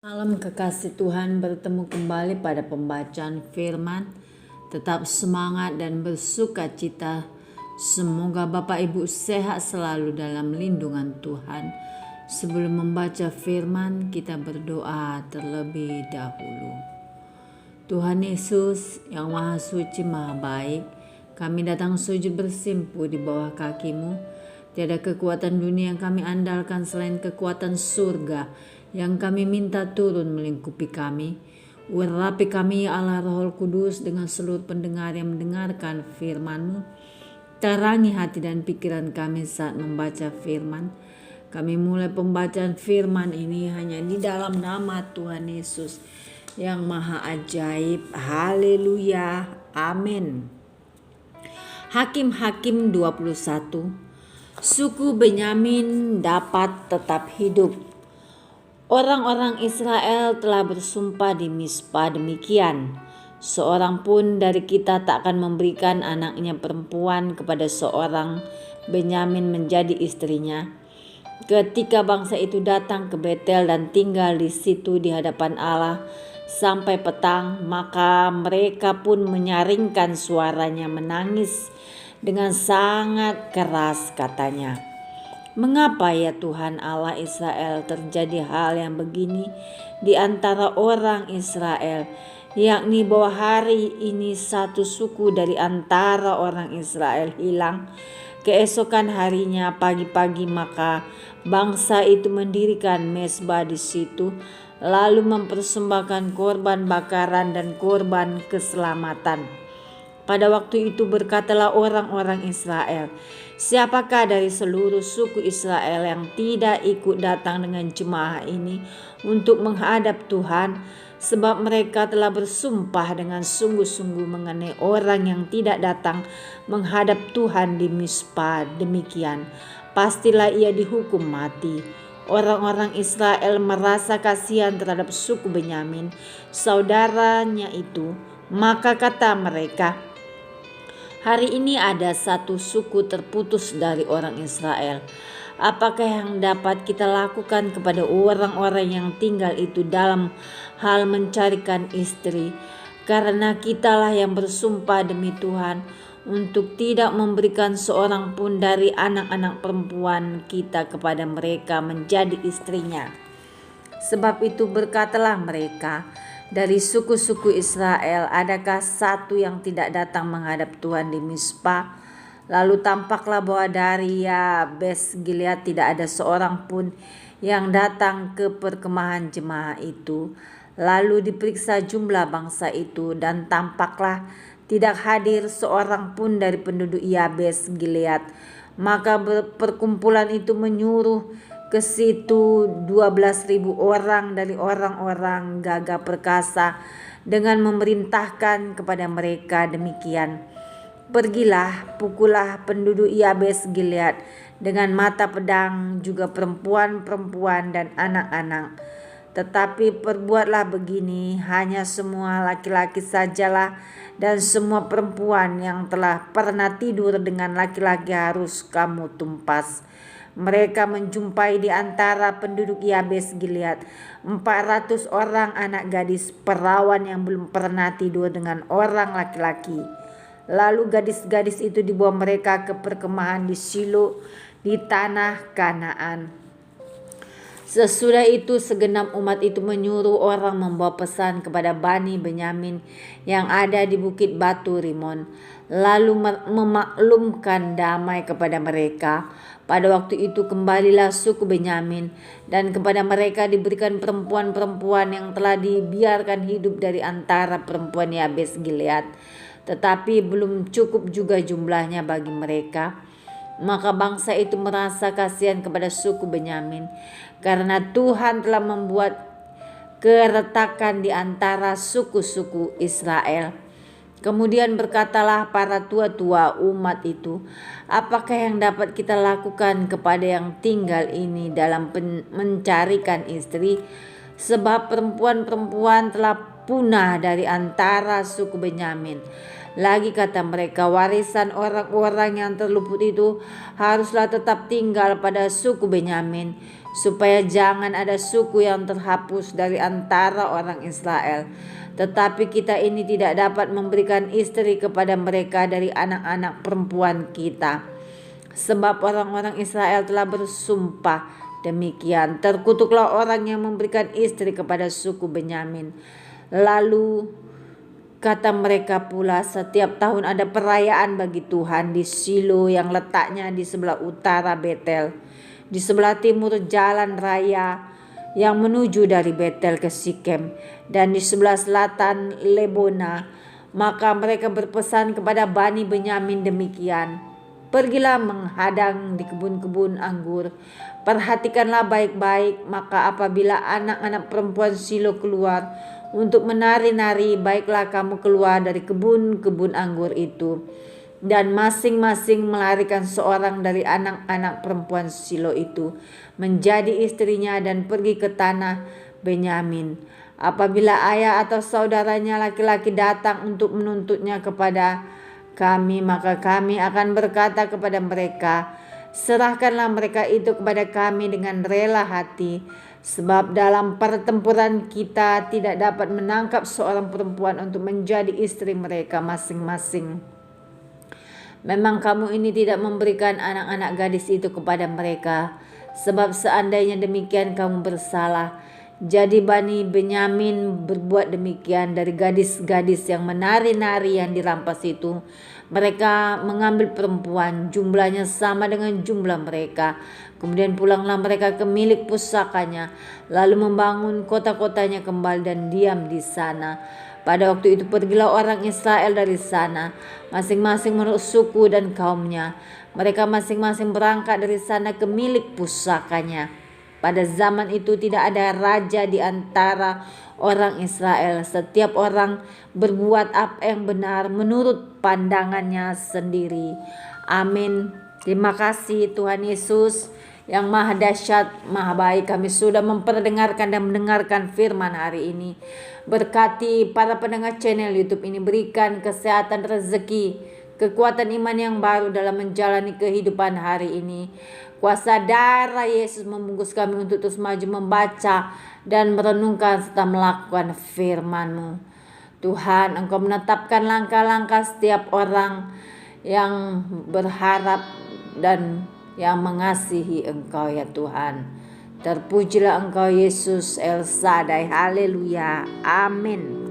Malam kekasih Tuhan, bertemu kembali pada pembacaan firman. Tetap semangat dan bersuka cita. Semoga Bapak Ibu sehat selalu dalam lindungan Tuhan. Sebelum membaca firman, kita berdoa terlebih dahulu. Tuhan Yesus yang Maha Suci Maha Baik, kami datang sujud bersimpuh di bawah kaki-Mu. Tiada kekuatan dunia yang kami andalkan selain kekuatan surga yang kami minta turun melingkupi kami. Urapi kami ya Allah Roh Kudus dengan seluruh pendengar yang mendengarkan firman-Mu. Terangi hati dan pikiran kami saat membaca firman. Kami mulai pembacaan firman ini hanya di dalam nama Tuhan Yesus yang Maha Ajaib. Haleluya. Amin. Hakim-Hakim 21. Suku Benyamin dapat tetap hidup. Orang-orang Israel telah bersumpah di Mispa demikian, seorang pun dari kita tak akan memberikan anaknya perempuan kepada seorang Benyamin menjadi istrinya. Ketika bangsa itu datang ke Betel dan tinggal di situ di hadapan Allah sampai petang, maka mereka pun menyaringkan suaranya menangis dengan sangat keras, katanya, "Mengapa ya Tuhan Allah Israel terjadi hal yang begini di antara orang Israel, yakni bahwa hari ini satu suku dari antara orang Israel hilang. Keesokan harinya pagi-pagi maka bangsa itu mendirikan mezbah di situ, lalu mempersembahkan korban bakaran dan korban keselamatan. Pada waktu itu berkatalah orang-orang Israel, siapakah dari seluruh suku Israel yang tidak ikut datang dengan jemaah ini untuk menghadap Tuhan? Sebab mereka telah bersumpah dengan sungguh-sungguh mengenai orang yang tidak datang menghadap Tuhan di Mispa demikian. Pastilah ia dihukum mati." Orang-orang Israel merasa kasihan terhadap suku Benyamin, saudaranya itu. Maka kata mereka, "Hari ini ada satu suku terputus dari orang Israel. Apakah yang dapat kita lakukan kepada orang-orang yang tinggal itu dalam hal mencarikan istri? Karena kitalah yang bersumpah demi Tuhan untuk tidak memberikan seorang pun dari anak-anak perempuan kita kepada mereka menjadi istrinya." Sebab itu berkatalah mereka, "Dari suku-suku Israel adakah satu yang tidak datang menghadap Tuhan di Mispa?" Lalu tampaklah bahwa dari Yabes Gilead tidak ada seorang pun yang datang ke perkemahan jemaah itu. Lalu diperiksa jumlah bangsa itu, dan tampaklah tidak hadir seorang pun dari penduduk Yabes Gilead. Maka perkumpulan itu menyuruh ke situ 12.000 orang dari orang-orang gagah perkasa dengan memerintahkan kepada mereka demikian, "Pergilah, pukullah penduduk Yabes Gilead dengan mata pedang, juga perempuan-perempuan dan anak-anak. Tetapi perbuatlah begini, hanya semua laki-laki sajalah, dan semua perempuan yang telah pernah tidur dengan laki-laki harus kamu tumpas." Mereka menjumpai di antara penduduk Yabes Gilead 400 orang anak gadis perawan yang belum pernah tidur dengan orang laki-laki. Lalu gadis-gadis itu dibawa mereka ke perkemahan di Shilo di tanah Kanaan. Sesudah itu segenap umat itu menyuruh orang membawa pesan kepada Bani Benyamin yang ada di Bukit Batu Rimon, lalu memaklumkan damai kepada mereka. Pada waktu itu kembalilah suku Benyamin, dan kepada mereka diberikan perempuan-perempuan yang telah dibiarkan hidup dari antara perempuan Yabes Gilead. Tetapi belum cukup juga jumlahnya bagi mereka. Maka bangsa itu merasa kasihan kepada suku Benyamin, karena Tuhan telah membuat keretakan di antara suku-suku Israel. Kemudian berkatalah para tua-tua umat itu, "Apakah yang dapat kita lakukan kepada yang tinggal ini dalam mencarikan istri? Sebab perempuan-perempuan telah punah dari antara suku Benyamin." Lagi kata mereka, "Warisan orang-orang yang terluput itu haruslah tetap tinggal pada suku Benyamin. supaya jangan ada suku yang terhapus dari antara orang Israel. Tetapi kita ini tidak dapat memberikan istri kepada mereka dari anak-anak perempuan kita, sebab orang-orang Israel telah bersumpah demikian. Terkutuklah orang yang memberikan istri kepada suku Benyamin. Lalu kata mereka pula, setiap tahun ada perayaan bagi Tuhan di Shilo yang letaknya di sebelah utara Betel, di sebelah timur jalan raya yang menuju dari Betel ke Sikem, dan di sebelah selatan Lebona. Maka mereka berpesan kepada Bani Benyamin demikian, pergilah menghadang di kebun-kebun anggur, perhatikanlah baik-baik, maka apabila anak-anak perempuan Shilo keluar untuk menari-nari, baiklah kamu keluar dari kebun-kebun anggur itu, dan masing-masing melarikan seorang dari anak-anak perempuan Shilo itu menjadi istrinya dan pergi ke tanah Benyamin. Apabila ayah atau saudaranya laki-laki datang untuk menuntutnya kepada kami, maka kami akan berkata kepada mereka, serahkanlah mereka itu kepada kami dengan rela hati, sebab dalam pertempuran kita tidak dapat menangkap seorang perempuan untuk menjadi istri mereka masing-masing. Memang kamu ini tidak memberikan anak-anak gadis itu kepada mereka, sebab seandainya demikian kamu bersalah. Jadi Bani Benyamin berbuat demikian dari gadis-gadis yang menari-nari yang dirampas itu. Mereka mengambil perempuan, jumlahnya sama dengan jumlah mereka. Kemudian pulanglah mereka ke milik pusakanya, lalu membangun kota-kotanya kembali dan diam di sana. Pada waktu itu pergilah orang Israel dari sana, masing-masing menurut suku dan kaumnya. Mereka masing-masing berangkat dari sana ke milik pusakanya. Pada zaman itu tidak ada raja di antara orang Israel. Setiap orang berbuat apa yang benar menurut pandangannya sendiri. Amin. Terima kasih Tuhan Yesus yang maha dahsyat, maha baik. Kami sudah memperdengarkan dan mendengarkan firman hari ini. Berkati para pendengar channel YouTube ini, berikan kesehatan, rezeki, kekuatan iman yang baru dalam menjalani kehidupan hari ini. Kuasa darah Yesus membungkus kami untuk terus maju membaca dan merenungkan serta melakukan firman-Mu. Tuhan, Engkau menetapkan langkah-langkah setiap orang yang berharap dan yang mengasihi Engkau ya Tuhan. Terpujilah Engkau Yesus El Shaddai. Haleluya. Amin.